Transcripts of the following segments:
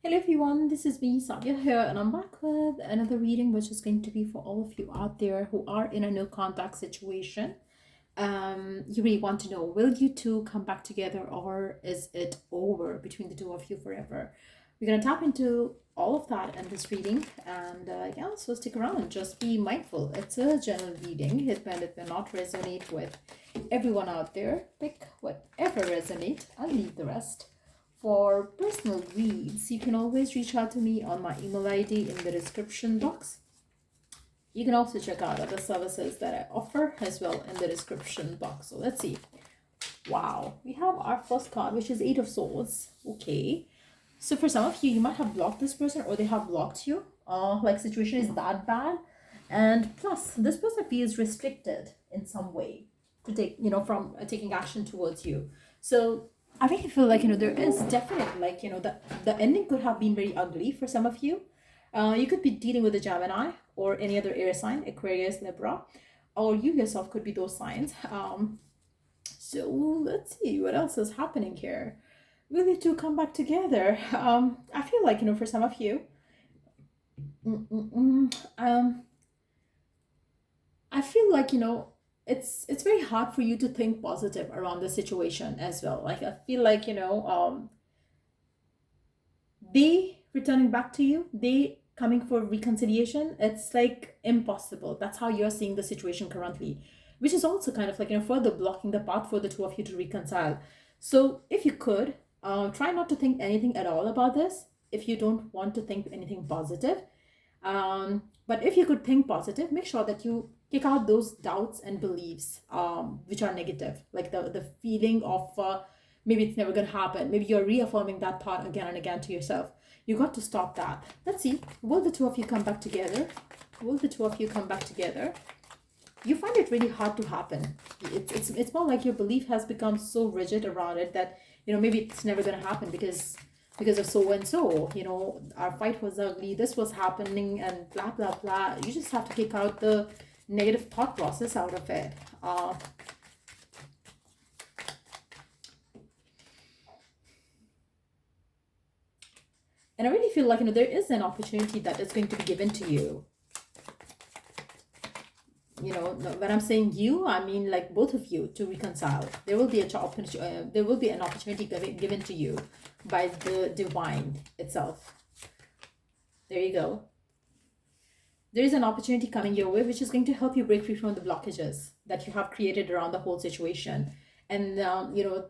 Hello everyone, this is me, Sadia here, and I'm back with another reading, which is going to be for all of you out there who are in a no contact situation. You really want to know, will you two come back together, or is it over between the two of you forever? We're gonna tap into all of that in this reading, and yeah, so stick around. Just be mindful. It's a general reading. It may not resonate with everyone out there. Pick whatever resonates. I'll leave the rest. For personal reads, you can always reach out to me on my email ID in the description box. You can also check out other services that I offer as well in the description box. So let's see. Wow, we have our first card, which is Eight of Swords. Okay. So for some of you, you might have blocked this person or they have blocked you. Like situation is that bad. And plus, this person feels restricted in some way to take, from taking action towards you. So I really feel like, there is definite, like, the ending could have been very ugly for some of you. You could be dealing with a Gemini or any other air sign, Aquarius, Libra, or you yourself could be those signs. So let's see what else is happening here. Will you two come back together? I feel like, for some of you, I feel like, it's very hard for you to think positive around the situation as well. Like I feel like, they returning back to you, they coming for reconciliation, it's like impossible. That's how you're seeing the situation currently, which is also kind of like, further blocking the path for the two of you to reconcile. So if you could, try not to think anything at all about this if you don't want to think anything positive. But if you could think positive, make sure that you kick out those doubts and beliefs, which are negative, like the feeling of maybe it's never going to happen. Maybe you're reaffirming that thought again and again to yourself. You got to stop that. Let's see. Will the two of you come back together? Will the two of you come back together? You find it really hard to happen. It's more like your belief has become so rigid around it that, maybe it's never going to happen because of so and so, our fight was ugly, this was happening, and blah blah blah. You just have to kick out the negative thought process out of it. And I really feel like, there is an opportunity that is going to be given to you. When I'm saying you, I mean like both of you to reconcile. There will be an opportunity given to you by the divine itself. There you go. There is an opportunity coming your way, which is going to help you break free from the blockages that you have created around the whole situation, and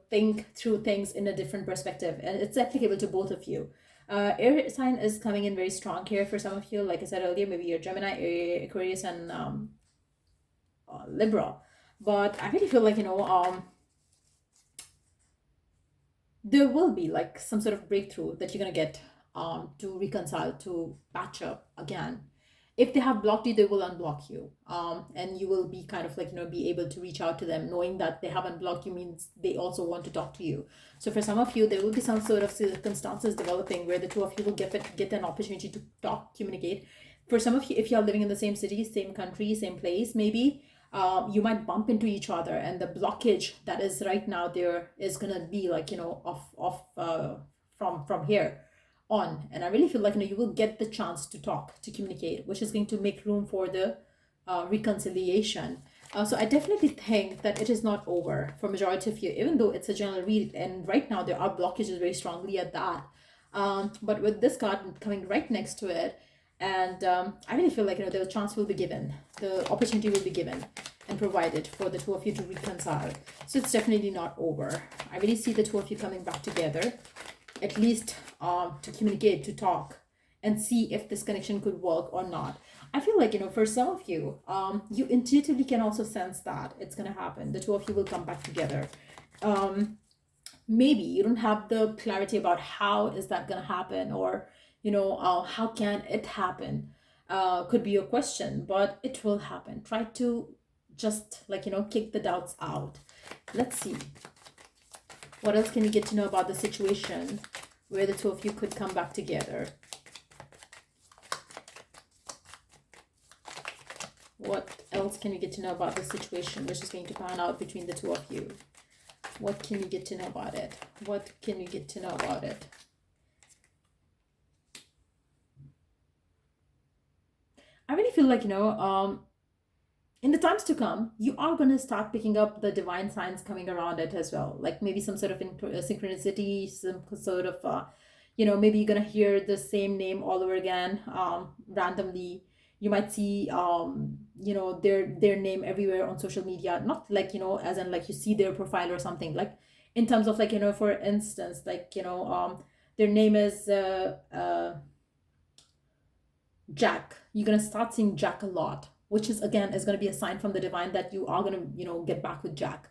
think through things in a different perspective. And it's applicable to both of you. Air sign is coming in very strong here for some of you. Like I said earlier, maybe you're Gemini, Aquarius, and Libra. But I really feel like, there will be like some sort of breakthrough that you're going to get to reconcile, to patch up again. If they have blocked you, they will unblock you, and you will be kind of like, be able to reach out to them, knowing that they haven't blocked you means they also want to talk to you. So for some of you, there will be some sort of circumstances developing where the two of you will get an opportunity to talk, communicate. For some of you, if you're living in the same city, same country, same place, maybe you might bump into each other, and the blockage that is right now there is gonna be like, from here on. And I really feel like, you will get the chance to talk, to communicate, which is going to make room for the reconciliation. So I definitely think that it is not over for majority of you, even though it's a general read, and right now there are blockages very strongly at that. But with this card coming right next to it, and I really feel like, the chance will be given, the opportunity will be given and provided for the two of you to reconcile. So it's definitely not over. I really see the two of you coming back together, at least to communicate, to talk, and see if this connection could work or not. I feel like, for some of you, you intuitively can also sense that it's going to happen. The two of you will come back together. Maybe you don't have the clarity about how is that going to happen, or, how can it happen? Could be your question, but it will happen. Try to just like, kick the doubts out. Let's see. What else can you get to know about the situation where the two of you could come back together? What else can you get to know about the situation which is going to pan out between the two of you? What can you get to know about it? What can you get to know about it? I really feel like, in the times to come, you are going to start picking up the divine signs coming around it as well. Like maybe some sort of synchronicity, some sort of, maybe you're going to hear the same name all over again, randomly. You might see, their name everywhere on social media. Not like, as in like you see their profile or something. Like in terms of like, for instance, like, their name is Jack. You're gonna start seeing Jack a lot, which is again is gonna be a sign from the divine that you are gonna get back with Jack.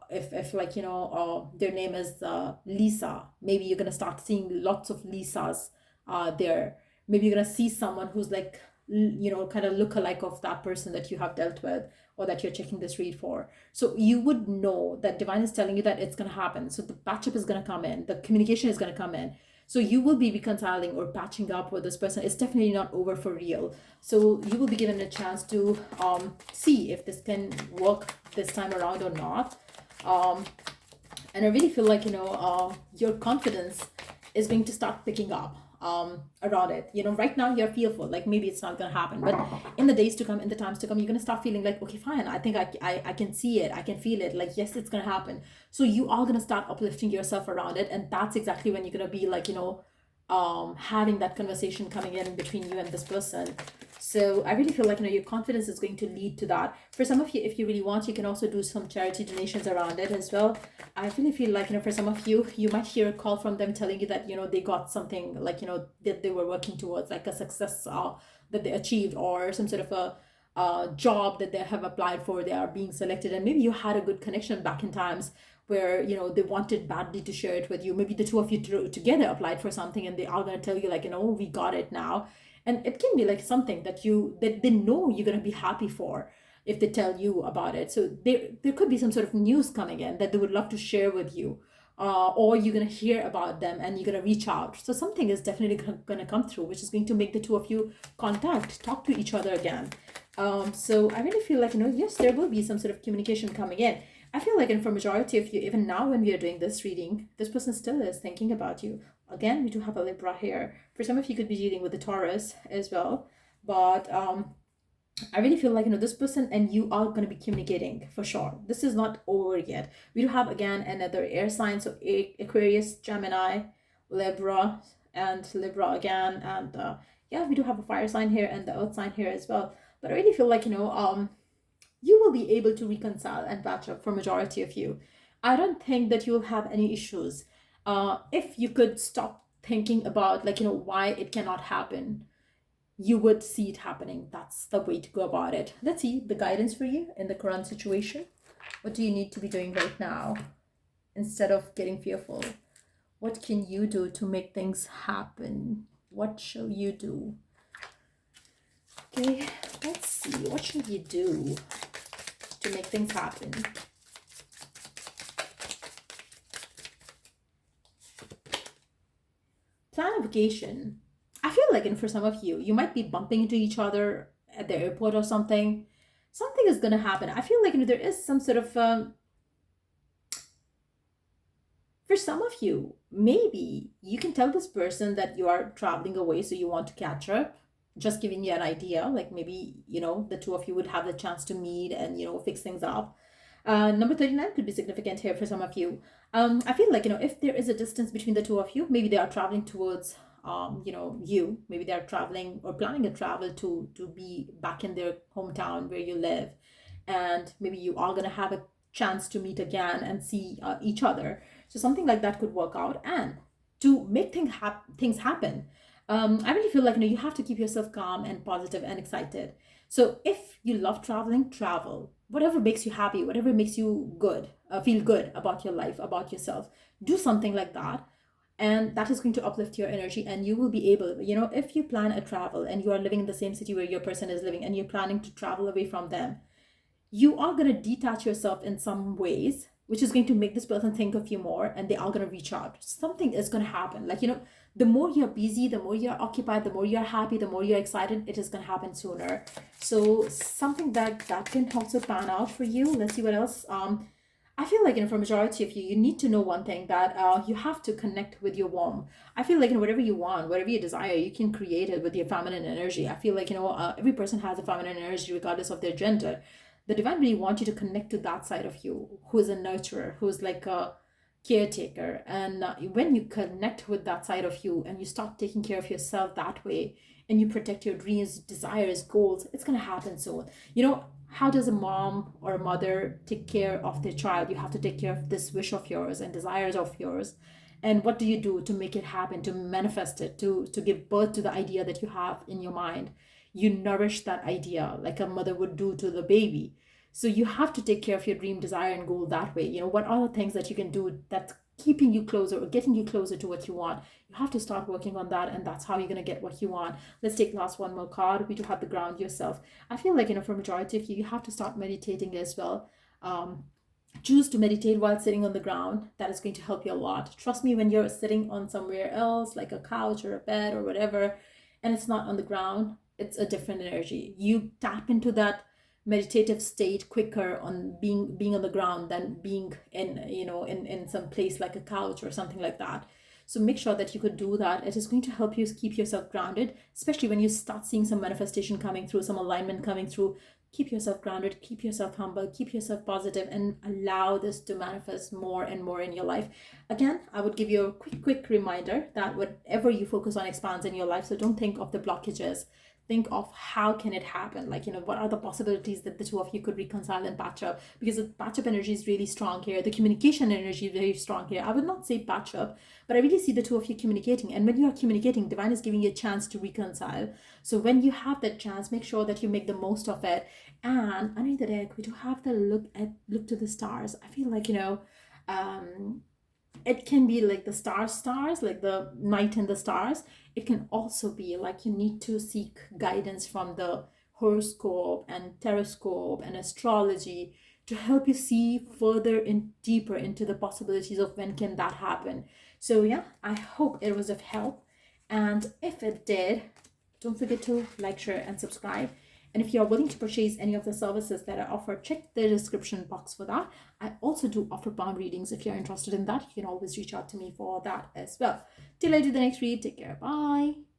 If like their name is Lisa, maybe you're gonna start seeing lots of Lisas there. Maybe you're gonna see someone who's like kind of look alike of that person that you have dealt with or that you're checking this read for. So you would know that divine is telling you that it's gonna happen. So the patch up is gonna come in, the communication is gonna come in, so you will be reconciling or patching up with this person. It's definitely not over for real. So you will be given a chance to see if this can work this time around or not. And I really feel like, your confidence is going to start picking up around it. Right now you're fearful, like maybe it's not going to happen. But in the days to come, in the times to come, you're going to start feeling like, okay, fine. I think I can see it. I can feel it. Like, yes, it's going to happen. So you are going to start uplifting yourself around it. And that's exactly when you're going to be like, having that conversation coming in between you and this person. So I really feel like, your confidence is going to lead to that. For some of you, if you really want, you can also do some charity donations around it as well. I really feel like, for some of you, you might hear a call from them telling you that, they got something like, that they were working towards, like a success that they achieved, or some sort of a job that they have applied for, they are being selected. And maybe you had a good connection back in times where they wanted badly to share it with you. Maybe the two of you together applied for something and they are going to tell you like, we got it now. And it can be like something that they know you're going to be happy for if they tell you about it. So there could be some sort of news coming in that they would love to share with you, or you're going to hear about them and you're going to reach out. So something is definitely going to come through, which is going to make the two of you talk to each other again. So I really feel like, yes, there will be some sort of communication coming in. I feel like, and for majority of you, even now when we are doing this reading, this person still is thinking about you. Again, we do have a Libra here. For some of you could be dealing with the Taurus as well. But I really feel like, this person and you are going to be communicating for sure. This is not over yet. We do have, again, another air sign. So Aquarius, Gemini, Libra, and Libra again. And yeah, we do have a fire sign here and the earth sign here as well. But I really feel like, you will be able to reconcile and patch up for majority of you. I don't think that you'll have any issues. If you could stop thinking about like, why it cannot happen, you would see it happening. That's the way to go about it. Let's see the guidance for you in the current situation. What do you need to be doing right now instead of getting fearful? What can you do to make things happen? What shall you do? Okay, let's see. What should you do to make things happen? Plan a vacation. I feel like, and for some of you, you might be bumping into each other at the airport or something. Something is going to happen. I feel like, there is some sort of, for some of you, maybe you can tell this person that you are traveling away, so you want to catch up. Just giving you an idea, like maybe, the two of you would have the chance to meet and, fix things up. Number 39 could be significant here for some of you. I feel like, if there is a distance between the two of you, maybe they are traveling towards, you. Maybe they are traveling or planning a travel to be back in their hometown where you live. And maybe you are going to have a chance to meet again and see each other. So something like that could work out. And to make things happen, I really feel like, you have to keep yourself calm and positive and excited. So if you love traveling, travel. Whatever makes you happy, whatever makes you good, feel good about your life, about yourself, do something like that. And that is going to uplift your energy, and you will be able, if you plan a travel and you are living in the same city where your person is living and you're planning to travel away from them, you are going to detach yourself in some ways, which is going to make this person think of you more, and they are going to reach out. Something is going to happen. Like, the more you're busy, the more you're occupied, the more you're happy, the more you're excited, it is going to happen sooner. So something that can also pan out for you. Let's see what else. I feel like, for majority of you, you need to know one thing, that you have to connect with your womb. I feel like, whatever you want, whatever you desire, you can create it with your feminine energy. I feel like, every person has a feminine energy regardless of their gender. The divine really wants you to connect to that side of you, who is a nurturer, who's like a caretaker. And when you connect with that side of you and you start taking care of yourself that way, and you protect your dreams, desires, goals, it's going to happen soon. How does a mom or a mother take care of their child? You have to take care of this wish of yours and desires of yours. And what do you do to make it happen, to manifest it, to give birth to the idea that you have in your mind? You nourish that idea like a mother would do to the baby. So you have to take care of your dream, desire, and goal that way. What are the things that you can do that's keeping you closer or getting you closer to what you want? You have to start working on that, and that's how you're going to get what you want. Let's take last one more card. We do have the ground yourself. I feel like, for majority of you, you have to start meditating as well. Choose to meditate while sitting on the ground. That is going to help you a lot. Trust me, when you're sitting on somewhere else, like a couch or a bed or whatever, and it's not on the ground, it's a different energy. You tap into that meditative state quicker on being on the ground than being in some place like a couch or something like that. So make sure that you could do that. It is going to help you keep yourself grounded, especially when you start seeing some manifestation coming through, some alignment coming through. Keep yourself grounded, keep yourself humble, keep yourself positive, and allow this to manifest more and more in your life. Again, I would give you a quick reminder that whatever you focus on expands in your life. So don't think of the blockages. Think of how can it happen, like, what are the possibilities that the two of you could reconcile and patch up, because the patch up energy is really strong here. The communication energy is very strong here. I would not say patch up, but I really see the two of you communicating, and when you are communicating, divine is giving you a chance to reconcile. So when you have that chance, make sure that you make the most of it. And underneath the deck, we do have the look to the stars. I feel like, it can be like the stars, like the night and the stars. It can also be like you need to seek guidance from the horoscope and teroscope and astrology to help you see further and deeper into the possibilities of when can that happen. So yeah, I hope it was of help, and if it did, don't forget to like, share, and subscribe. And if you are willing to purchase any of the services that I offer, check the description box for that. I also do offer palm readings. If you're interested in that, you can always reach out to me for that as well. Till I do the next read, take care. Bye.